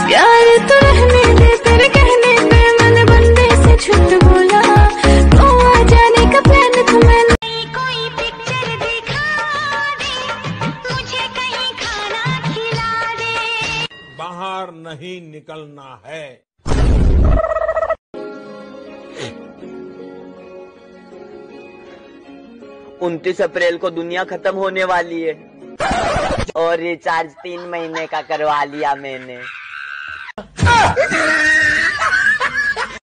प्यार तो रहने दे, तेरे कहने पे मन बंदे से छुट बोला, गोवा जाने का प्लान था मैंने। कोई पिक्चर दिखा दे, मुझे कहीं खाना खिला दे। बाहर नहीं निकलना है। 29 अप्रैल को दुनिया खत्म होने वाली है और रिचार्ज 3 महीने का करवा लिया मैंने।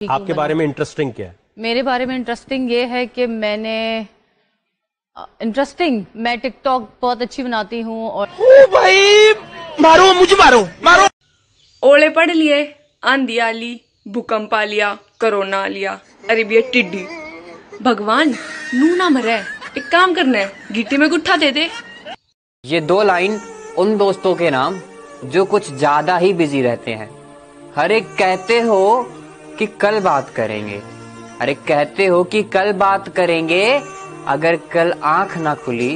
आपके बारे में इंटरेस्टिंग क्या है? मेरे बारे में इंटरेस्टिंग ये है कि मैं टिकटॉक बहुत अच्छी बनाती हूँ और भाई मारो, मुझे मारो मारो। ओले पढ़ लिए, आंधी आ ली, भूकंप आ लिया, कोरोना आ लिया, अरे भैया टिड्डी। भगवान नू ना मरे, एक काम करना है, गिट्टी में गुट्ठा दे दे। ये 2 लाइन उन दोस्तों के नाम जो कुछ ज्यादा ही बिजी रहते हैं। हर एक कहते हो कि कल बात करेंगे, अरे कहते हो कि कल बात करेंगे, अगर कल आंख ना खुली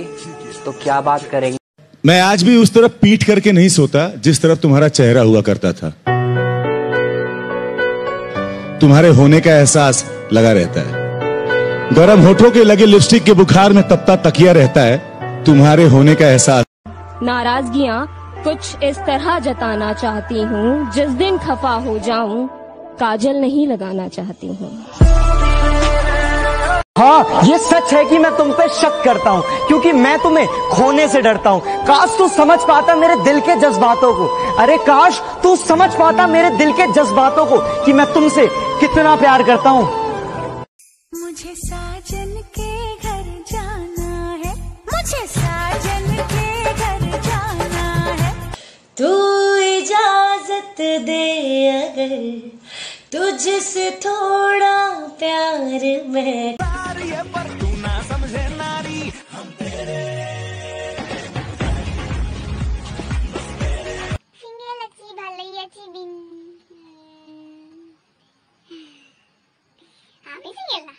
तो क्या बात करेंगे। मैं आज भी उस तरफ पीठ करके नहीं सोता जिस तरफ तुम्हारा चेहरा हुआ करता था। तुम्हारे होने का एहसास लगा रहता है। गरम होठों के लगे लिपस्टिक के बुखार में तपता तकिया रहता है। तुम्हारे होने का एहसास। नाराजगियाँ कुछ इस तरह जताना चाहती हूँ, जिस दिन खफा हो जाऊं काजल नहीं लगाना चाहती हूँ। हाँ, ये सच है कि मैं तुम पे शक करता हूँ, क्योंकि मैं तुम्हें खोने से डरता हूँ। काश तू समझ पाता मेरे दिल के जज्बातों को। अरे काश तू समझ पाता मेरे दिल के जज्बातों को कि मैं तुमसे कितना प्यार करता हूँ। मुझे साजन के घर जाना है, मुझे साजन के घर जाना है। तू इजाजत दे अगर तुझसे थोड़ा प्यार में। पर तू ना समझे नारी, हम तेरे सिंगल अच्छी भालैयाची बिन আমি সিঙ্গেল না,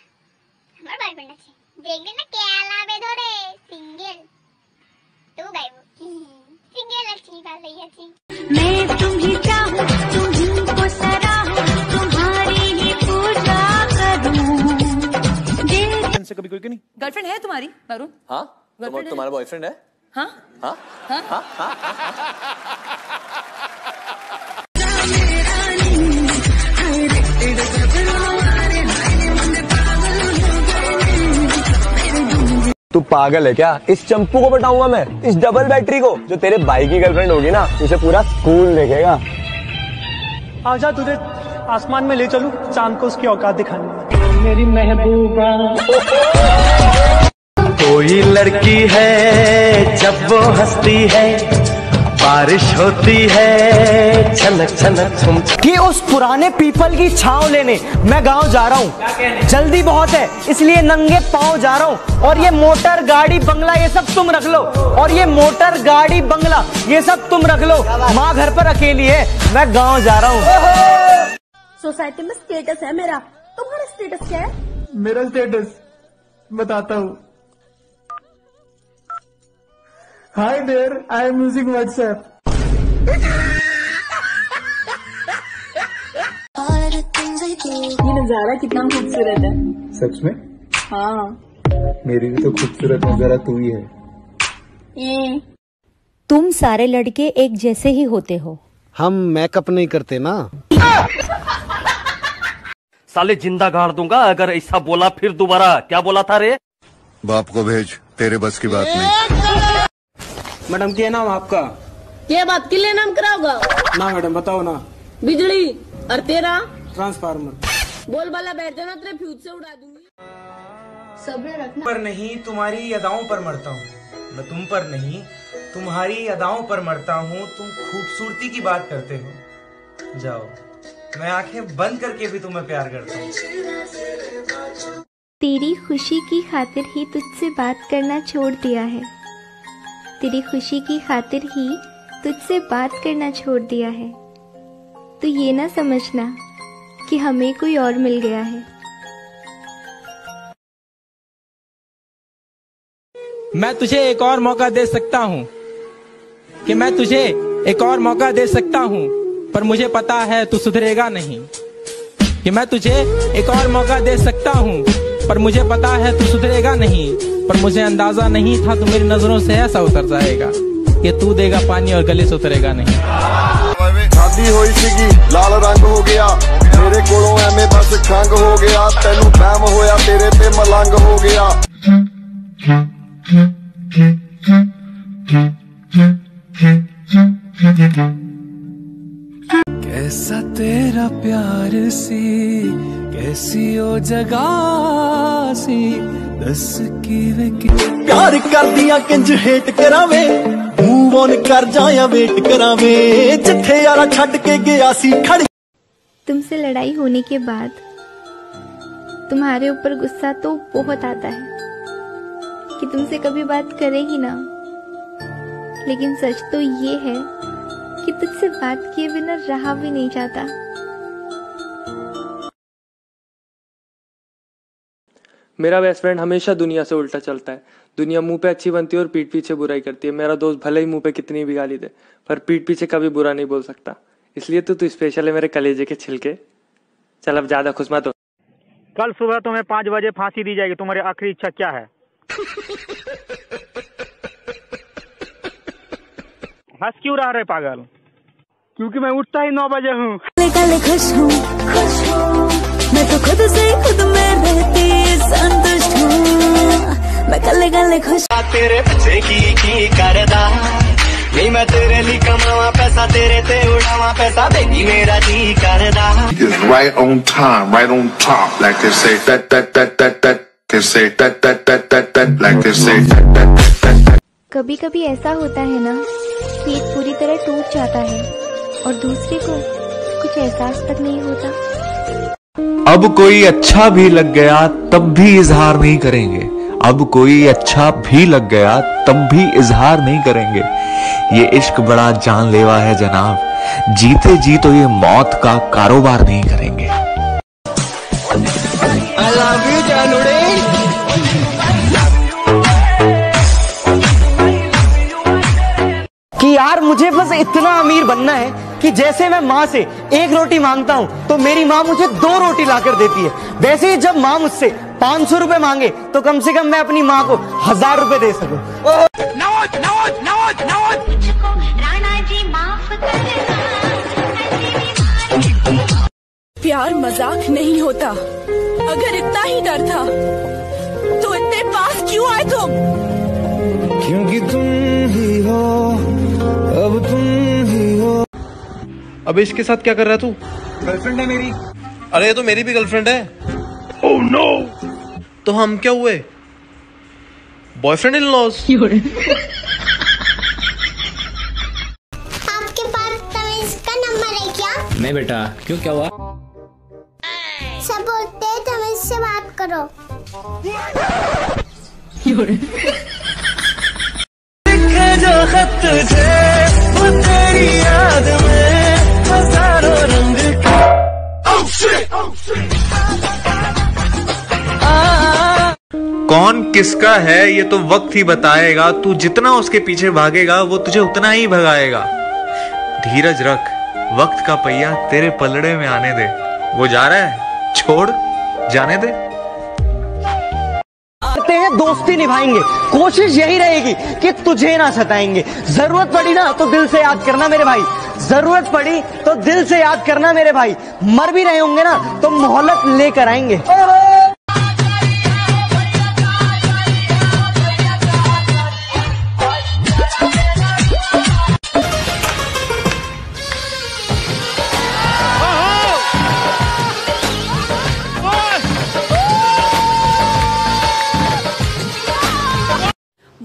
আমার বয়ফ্রেন্ড আছে। দেখবেন না কেলা বেধরে সিঙ্গেল তো গাইবো সিঙ্গেল अच्छी भालैयाची। मैं तुम्ही चाहूं, तुम्ही सराहूं, तुम्हारी ही पूजा करूं। से कभी कोई नहीं। गर्लफ्रेंड है तुम्हारी वरुण? हाँ, तुम्हारा बॉयफ्रेंड है? हाँ हाँ हाँ हाँ हाँ। तू पागल है क्या? इस चंपू को बताऊंगा मैं, इस डबल बैटरी को, जो तेरे भाई की गर्लफ्रेंड होगी ना, उसे पूरा स्कूल देखेगा। आजा तुझे आसमान में ले चलूं, चांद को उसकी औकात दिखानी। मेरी महबूबा कोई लड़की है जब वो हंसती है, बारिश होती है छनक छनक छुम। कि उस पुराने पीपल की छांव लेने मैं गांव जा रहा हूँ। जल्दी बहुत है इसलिए नंगे पांव जा रहा हूँ। और ये मोटर गाड़ी बंगला ये सब तुम रख लो, और ये मोटर गाड़ी बंगला ये सब तुम रख लो। माँ घर पर अकेली है, मैं गाँव जा रहा हूँ। सोसाइटी में स्टेटस है मेरा, तुम्हारा स्टेटस क्या है? मेरा स्टेटस बताता हूँ। Hi there, I am using WhatsApp. ये नजारा कितना खूबसूरत है। सच में? हाँ, मेरी भी तो खूबसूरत नजारा तू ही है। तुम सारे लड़के एक जैसे ही होते हो। हम मेकअप नहीं करते ना। साले जिंदा गाड़ दूंगा अगर ऐसा बोला फिर दोबारा। क्या बोला था रे? बाप को भेज, तेरे बस की बात नहीं। मैडम क्या नाम आपका? ये बात किले नाम कराओगा ना मैडम, बताओ ना। बिजली। और तेरा? ट्रांसफार्मर। बोल बाला बैठ जाना, तेरे फ्यूज से उड़ा दूंगी। सब्र रखना। पर नहीं तुम्हारी अदाओं पर मरता हूँ मैं, तुम पर नहीं तुम्हारी अदाओं पर मरता हूँ। तुम खूबसूरती की बात करते हो, जाओ मैं आंखें बंद करके भी तुम्हें प्यार करता हूँ। तेरी खुशी की खातिर ही तुझसे बात करना छोड़ दिया है। तेरी खुशी की खातिर ही तुझसे बात करना छोड़ दिया है। तो ये ना समझना कि हमें कोई और मिल गया है। मैं तुझे एक और मौका दे सकता हूँ, कि मैं तुझे एक और मौका दे सकता हूँ। पर मुझे पता है तू सुधरेगा नहीं, कि मैं तुझे एक और मौका दे सकता हूँ, पर मुझे पता है तू सुधरेगा नहीं। पर मुझे अंदाजा नहीं था तू मेरी नजरों से ऐसा उतर जाएगा कि तू देगा पानी और गले से उतरेगा नहीं। शादी होई सीगी लाल रंग हो गया, मेरे कोलों एवें बस खंग हो गया, तेनू वहम होया तेरे ते मलंग हो गया। कैसा तेरा प्यार सी, कैसी ओ जगह सी, दस की वे की प्यार कर दिया किंज हेट करावे, मूव ऑन कर जाया वेट करावे, जिथे यारा छड़ के गया सी खड़ी। तुमसे लड़ाई होने के बाद तुम्हारे ऊपर गुस्सा तो बहुत आता है कि तुमसे कभी बात करे ही ना, लेकिन सच तो ये है कि तुझसे बात किए बिना रहा भी नहीं जाता। मेरा बेस्ट फ्रेंड हमेशा दुनिया से उल्टा चलता है। दुनिया मुंह पे अच्छी बनती है और पीठ पीछे बुराई करती है। मेरा दोस्त भले ही मुंह पे कितनी भी गाली दे, पर पीठ पीछे कभी बुरा नहीं बोल सकता। इसलिए तू स्पेशल है मेरे कलेजे के छिलके। चल अब ज्यादा खुश मत हो। कल सुबह तुम्हें 5 बजे फांसी दी जाएगी। तुम्हारी आखिरी इच्छा क्या है? हंस क्यों रहा रे पागल? क्योंकि मैं उठता ही 9 बजे हूँ। खुश हूँ मैं तो खुद से खुद में रहती संतुष्ट हूँ। मैं गले गले खुश। तेरे बच्चे की करदा नहीं, मैं तेरे लिए कमावा पैसा, तेरे ते उड़ावा पैसा, बेबी मेरा जी करदा। Is right on time, right on top, like they say that, they say that, like they say that. कभी कभी ऐसा होता है ना कि एक पूरी तरह टूट जाता है और दूसरे को कुछ एहसास तक नहीं होता। अब कोई अच्छा भी लग गया तब भी इजहार नहीं करेंगे, अब कोई अच्छा भी लग गया तब भी इजहार नहीं करेंगे। ये इश्क बड़ा जानलेवा है जनाब, जीते जी तो ये मौत का कारोबार नहीं करेंगे। I love you जानूड़े। कि यार मुझे बस इतना अमीर बनना है कि जैसे मैं माँ से 1 रोटी मांगता हूँ तो मेरी माँ मुझे 2 रोटी लाकर देती है। वैसे ही जब माँ मुझसे 500 रुपए मांगे तो कम से कम मैं अपनी माँ को 1000 रुपए दे सकूं। प्यार मजाक नहीं होता। अगर इतना ही डर था तो इतने पास क्यों आए तुम? क्योंकि तुम ही हो, अब तुम ही हो। अब इसके साथ क्या कर रहा है तू? गर्लफ्रेंड है मेरी। अरे ये तो मेरी भी गर्लफ्रेंड है। Oh no. तो हम क्या हुए? Boyfriend in laws. आपके पास तमीज का नंबर है क्या? नहीं बेटा, क्यों क्या हुआ? सब बोलते हैं तमीज से बात करो। जो खत तुझे वो तेरी याद में हजारों रंग के। कौन किसका है ये तो वक्त ही बताएगा, तू जितना उसके पीछे भागेगा वो तुझे उतना ही भगाएगा। धीरज रख, वक्त का पहिया तेरे पलड़े में आने दे, वो जा रहा है छोड़ जाने दे। करते हैं दोस्ती निभाएंगे, कोशिश यही रहेगी कि तुझे ना सताएंगे। जरूरत पड़ी ना तो दिल से याद करना मेरे भाई, जरूरत पड़ी तो दिल से याद करना मेरे भाई। मर भी रहे होंगे ना तो मोहलत लेकर आएंगे।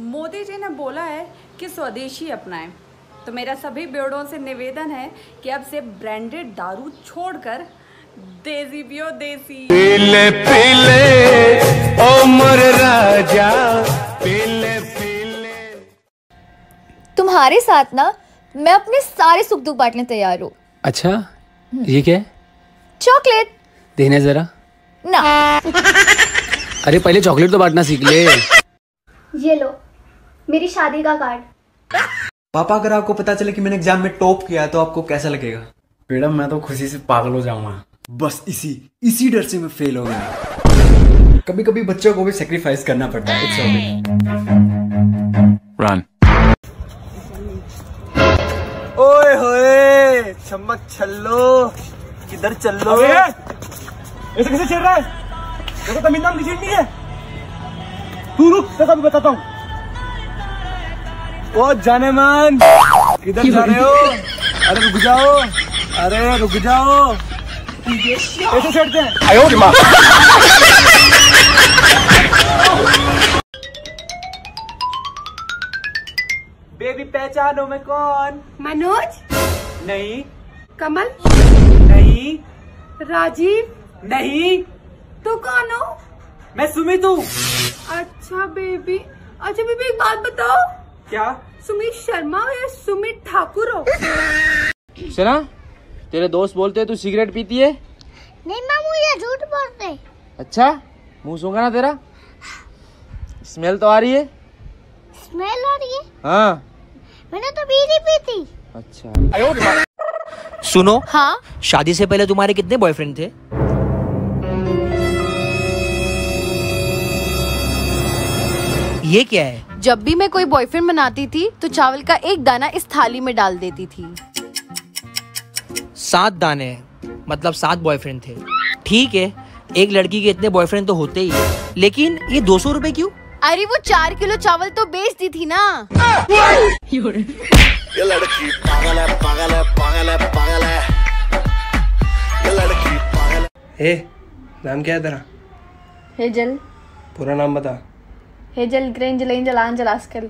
मोदी जी ने बोला है कि स्वदेशी अपनाएं, तो मेरा सभी बेड़ों से निवेदन है कि अब से ब्रांडेड दारू छोड़कर देसी पियो देसी। पीले पीले ओ मोर राजा, पीले पीले। तुम्हारे साथ ना मैं अपने सारे सुख दुख बांटने तैयार हूँ। अच्छा, ये क्या है? चॉकलेट देने जरा ना। अरे पहले चॉकलेट तो बांटना सीख ले। ये लो मेरी शादी का कार्ड। पापा, अगर आपको पता चले कि मैंने एग्जाम में टॉप किया तो आपको कैसा लगेगा? मैडम मैं तो खुशी से पागल हो जाऊंगा। बस इसी डर से मैं फेल हो गया। कभी कभी बच्चों को भी सेक्रीफाइस करना पड़ता है। It's run. ओए होए चम्मच छल्लो, किधर चल लो? ऐसे कैसे चल रहा है? देखो तमिलनाडु की सीट नहीं है। तू रुक, देखो अभी बताता हूँ। ओ जाने मन, किधर जा रहे हो? अरे रुक जाओ, अरे रुक जाओ। ऐसे चढ़ते हैं। आयो माँ। बेबी पहचानो मैं कौन? मनोज? नहीं। कमल? नहीं। राजीव? नहीं। तू कौन हो? मैं सुमित हूँ। अच्छा बेबी, एक बात बताओ। क्या? सुमित शर्मा हो या सुमित ठाकुर हो? सुना, तेरे दोस्त बोलते तू सिगरेट पीती है। नहीं मामू, ये झूठ बोलते। अच्छा, मुंह सूंघा ना तेरा? स्मेल तो आ रही है। स्मेल आ रही है? हाँ, मैंने तो बीड़ी पी थी। अच्छा। सुनो। हाँ? शादी से पहले तुम्हारे कितने बॉयफ्रेंड थे? ये क्या है? जब भी मैं कोई बॉयफ्रेंड बनाती थी तो चावल का एक दाना इस थाली में डाल देती थी। 7 दाने, मतलब 7 बॉयफ्रेंड थे। ठीक है, एक लड़की के इतने बॉयफ्रेंड तो होते ही है, लेकिन ये 200 रुपए क्यों? अरे वो 4 किलो चावल तो बेचती थी ना। ये लड़की पागल है, पागल है, पागल है, पागल है। ये लड़की पागल है। नाम क्या है तेरा? हेजल। पूरा नाम बता। Hazel ग्रेंजल angel आंजल आस्कल।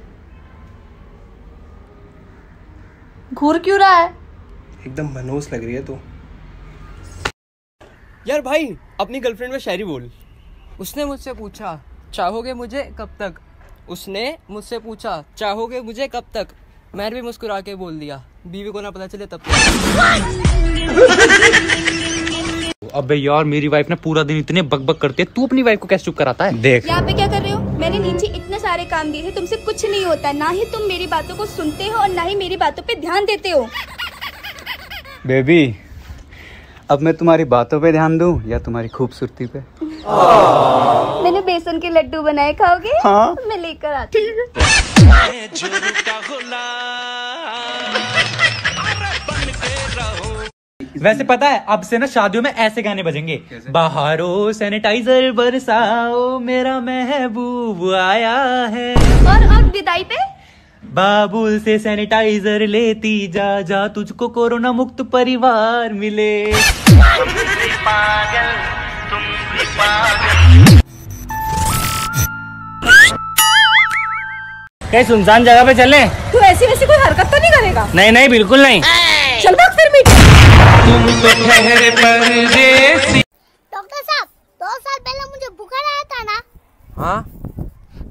घूर क्यों रहा है? एकदम मनोस लग रही है तू। यार भाई, अपनी गर्लफ्रेंड में शायरी बोल। उसने मुझसे पूछा चाहोगे मुझे कब तक? उसने मुझसे पूछा चाहोगे मुझे कब तक? मैंने भी मुस्कुरा के बोल दिया, बीवी को ना पता चले तब तक। अबे यार, मेरी वाइफ ना पूरा दिन इतने बकबक करती है, तू अपनी वाइफ को कैसे चुप कराता है? देख यहाँ पे क्या कर रहे हो? मैंने नीचे इतने सारे काम दिए थे, तुमसे कुछ नहीं होता। ना ही तुम मेरी बातों को सुनते हो और ना ही मेरी बातों पे ध्यान देते हो। बेबी, अब मैं तुम्हारी बातों पे ध्यान दूं या तुम्हारी खूबसूरती पे? मैंने बेसन के लड्डू बनाए, खाओगे? हाँ। मैं लेकर आती हूँ। वैसे पता है, अब से ना शादियों में ऐसे गाने बजेंगे। बाहरों सैनिटाइजर बरसाओ, मेरा महबूब आया है। और विदाई पे बाबुल से सैनिटाइजर लेती जा जा, तुझको कोरोना मुक्त परिवार मिले। पागल, तुम भी पागल। कहीं सुनसान जगह पे चले? तू ऐसी वैसी कोई हरकत तो नहीं करेगा? नहीं नहीं, बिल्कुल नहीं। चल भाग फिर मीट। तुम तो ठहरे परदेसी। डॉक्टर साहब, 2 साल पहले मुझे बुखार आया था ना? हाँ?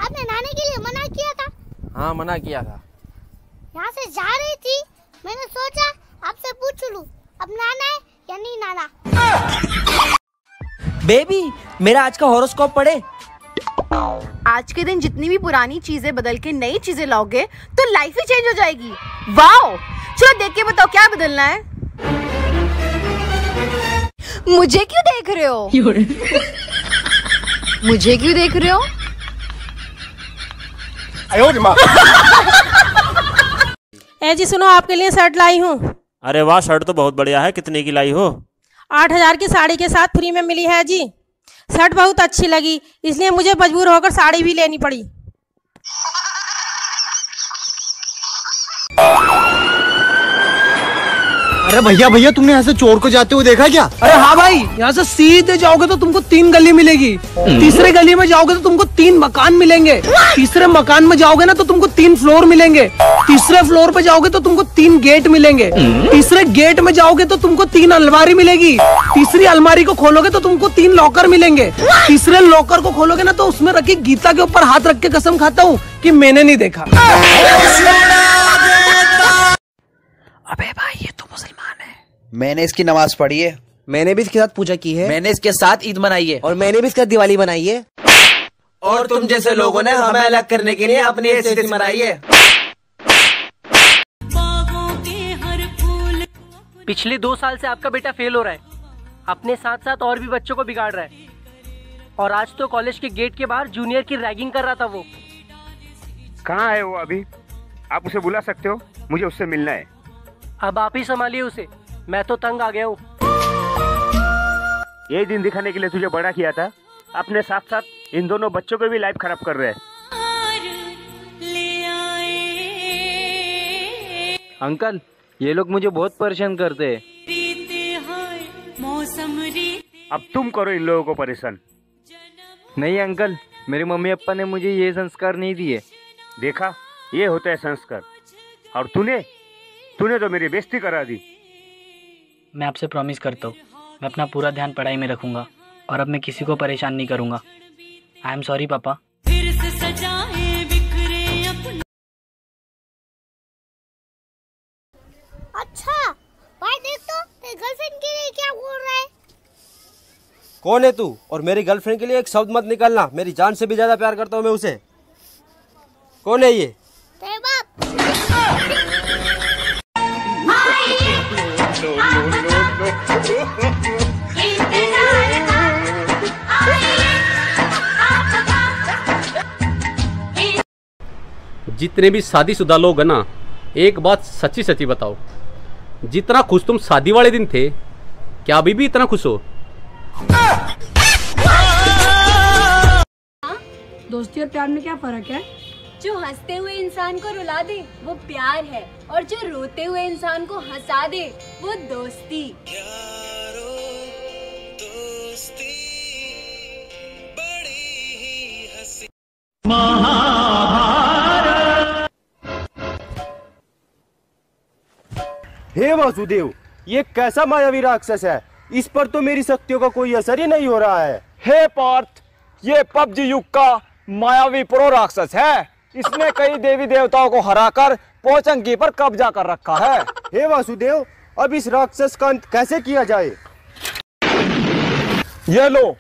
आपने नहाने के लिए मना किया था। हाँ, मना किया था। यहाँ से जा रही थी, मैंने सोचा आपसे पूछ लूं, अब नहाना है या नहीं नहाना। बेबी, मेरा आज का हॉरोस्कोप पढ़े। आज के दिन जितनी भी पुरानी चीजें बदल के नई चीजें लाओगे तो लाइफ ही चेंज हो जाएगी। वाओ, चलो देख के बताओ क्या बदलना है। मुझे क्यों देख रहे हो? मुझे क्यों देख रहे हो? ए जी सुनो, आपके लिए शर्ट लाई हूँ। अरे वाह, शर्ट तो बहुत बढ़िया है। कितने की लाई हो? 8000 की साड़ी के साथ फ्री में मिली है जी। शर्ट बहुत अच्छी लगी, इसलिए मुझे मजबूर होकर साड़ी भी लेनी पड़ी। अरे भैया भैया, तुमने यहाँ से चोर को जाते हुए देखा क्या? अरे हाँ भाई, यहाँ से सीधे जाओगे तो तुमको 3 गली मिलेगी। तीसरे गली में जाओगे तो तुमको 3 मकान मिलेंगे। तीसरे मकान में जाओगे ना तो तुमको 3 फ्लोर मिलेंगे। तीसरे फ्लोर पे जाओगे तो तुमको 3 गेट मिलेंगे। तीसरे गेट में जाओगे तो तुमको 3 अलमारी मिलेगी। तीसरी अलमारी को खोलोगे तो तुमको 3 लॉकर मिलेंगे। तीसरे लॉकर को खोलोगे ना तो उसमें रखी गीता के ऊपर हाथ रख के कसम खाता हूँ कि मैंने नहीं देखा। अबे भाई, ये तो मुसलमान है। मैंने इसकी नमाज पढ़ी है। मैंने भी इसके साथ पूजा की है। मैंने इसके साथ ईद मनाई है। और मैंने भी इसके साथ दिवाली मनाई है। और तुम जैसे लोगों ने हमें अलग करने के लिए अपनी हैसियत मनाई है। पिछले 2 साल से आपका बेटा फेल हो रहा है, अपने साथ साथ और भी बच्चों को बिगाड़ रहा है, और आज तो कॉलेज के गेट के बाहर जूनियर की रैगिंग कर रहा था। वो कहाँ है वो अभी? आप उसे बुला सकते हो, मुझे उससे मिलना है। अब आप ही संभालिए उसे, मैं तो तंग आ गया हूँ। यही दिन दिखाने के लिए तुझे बड़ा किया था, अपने साथ साथ इन दोनों बच्चों को भी लाइफ खराब कर रहे हैं। अंकल, ये लोग मुझे बहुत परेशान करते हैं। अब तुम करो इन लोगों को परेशान। नहीं अंकल, मेरे मम्मी पापा ने मुझे ये संस्कार नहीं दिए। देखा, ये होता है संस्कार। और तूने तो मेरी बेइज्जती करा दी। मैं आपसे प्रॉमिस करता हूँ, मैं अपना पूरा ध्यान पढ़ाई में रखूंगा और अब मैं किसी को परेशान नहीं करूंगा। आई एम सॉरी पापा। अच्छा, भाई देख तो तेरी गर्लफ्रेंड के लिए क्या बोल रहा है। कौन है तू? और मेरी गर्लफ्रेंड के लिए एक शब्द मत निकालना, मेरी जान से भी ज्यादा प्यार करता हूँ मैं उसे। कौन है ये? तेरे बाप। जितने भी शादीशुदा लोग हैं ना, एक बात सच्ची सच्ची बताओ, जितना खुश तुम शादी वाले दिन थे, क्या अभी भी इतना खुश हो? दोस्ती और प्यार में क्या फर्क है? जो हंसते हुए इंसान को रुला दे वो प्यार है, और जो रोते हुए इंसान को हंसा दे वो दोस्ती। हे वासुदेव, ये कैसा मायावी राक्षस है? इस पर तो मेरी शक्तियों का कोई असर ही नहीं हो रहा है। हे पार्थ, ये पबजी युग का मायावी प्रो राक्षस है। इसने कई देवी देवताओं को हराकर पोचंकी पर कब्जा कर रखा है। हे वासुदेव, अब इस राक्षस का अंत कैसे किया जाए? ये लो।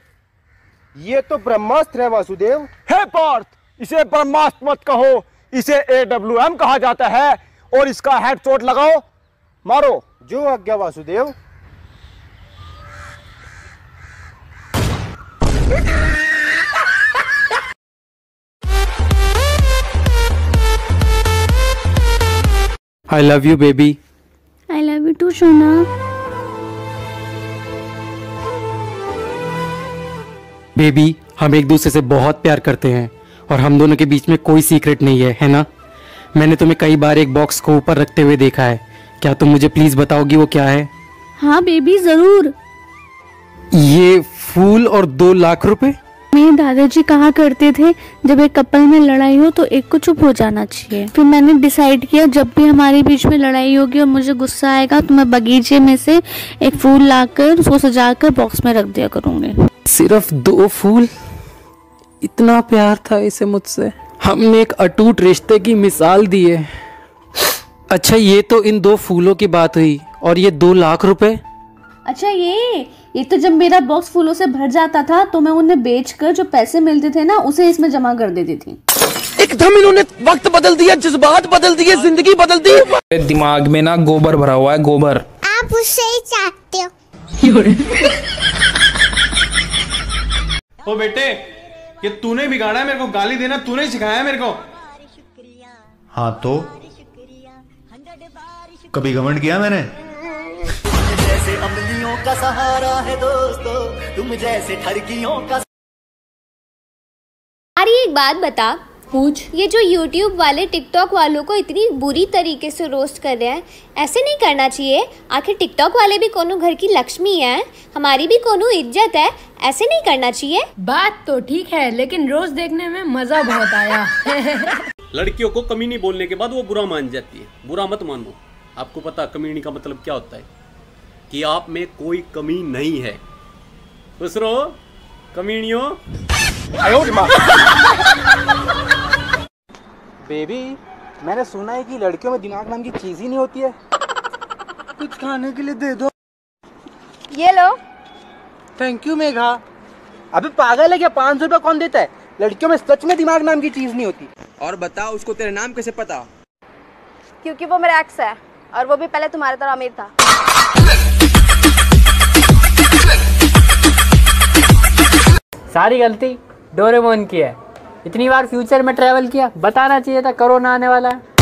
ये तो ब्रह्मास्त्र है वासुदेव। हे पार्थ, इसे ब्रह्मास्त्र मत कहो, इसे AWM कहा जाता है, और इसका हेड चोट लगाओ, मारो। जो आज्ञा Vasudev. I love you baby. I love you too सोना। बेबी, हम एक दूसरे से बहुत प्यार करते हैं और हम दोनों के बीच में कोई सीक्रेट नहीं है ना? मैंने तुम्हें कई बार एक बॉक्स को ऊपर रखते हुए देखा है, क्या तुम मुझे प्लीज बताओगी वो क्या है? हाँ बेबी जरूर। ये फूल और 2 लाख रुपए? मेरे दादाजी कहा करते थे, जब एक कपल में लड़ाई हो तो एक को चुप हो जाना चाहिए। फिर मैंने डिसाइड किया, जब भी हमारे बीच में लड़ाई होगी और मुझे गुस्सा आएगा तो मैं बगीचे में से एक फूल लाकर उसको सजाकर बॉक्स में रख दिया करूंगी। सिर्फ 2 फूल? इतना प्यार था इसे मुझसे। हमने एक अटूट रिश्ते की मिसाल दी है। अच्छा, ये तो इन 2 फूलों की बात हुई, और ये 2 लाख रुपए? अच्छा, ये तो जब मेरा बॉक्स फूलों से भर जाता था तो मैं उन्हें बेचकर जो पैसे मिलते थे ना, उसे इसमें जमा कर देती थी। एकदम इन्होंने वक्त बदल दिया, जज्बात बदल दिए, जिंदगी बदल दी। दिमाग में ना गोबर भरा हुआ है, गोबर। आप उससे ही चाहते हो। ओ बेटे, ये तूने बिगाड़ा है मेरे को, गाली देना तूने सिखाया है मेरे को। हाँ तो कभी घमंड किया मैंने? जैसे अमलियों का सहारा है दोस्तों, तुम जैसे ठरकियों का। अरे एक बात बता, पूछ। ये जो YouTube वाले TikTok वालों को इतनी बुरी तरीके से रोस्ट कर रहे हैं, ऐसे नहीं करना चाहिए। आखिर TikTok वाले भी कोनो घर की लक्ष्मी है, हमारी भी कोनो इज्जत है, ऐसे नहीं करना चाहिए। बात तो ठीक है, लेकिन रोज देखने में मजा बहुत आया। लड़कियों को कमीनी बोलने के बाद वो बुरा मान जाती है। बुरा मत मानो। आपको पता कमीनी का मतलब क्या होता है? कि आप में कोई कमी नहीं है। खुश रहो कमीनियों। बेबी, मैंने सुना है कि लड़कियों में दिमाग नाम की चीज ही नहीं होती है। कुछ खाने के लिए दे दो। ये लो। Thank you Megha. अबे पागल है क्या? 500 रुपया कौन देता है? लड़कियों में सच में दिमाग नाम की चीज नहीं होती। और बता, उसको तेरे नाम कैसे पता? क्योंकि वो मेरा एक्स है, और वो भी पहले तुम्हारे तरह अमीर था। सारी गलती डोरेमोन की है। इतनी बार फ्यूचर में ट्रैवल किया, बताना चाहिए था कोरोना आने वाला है।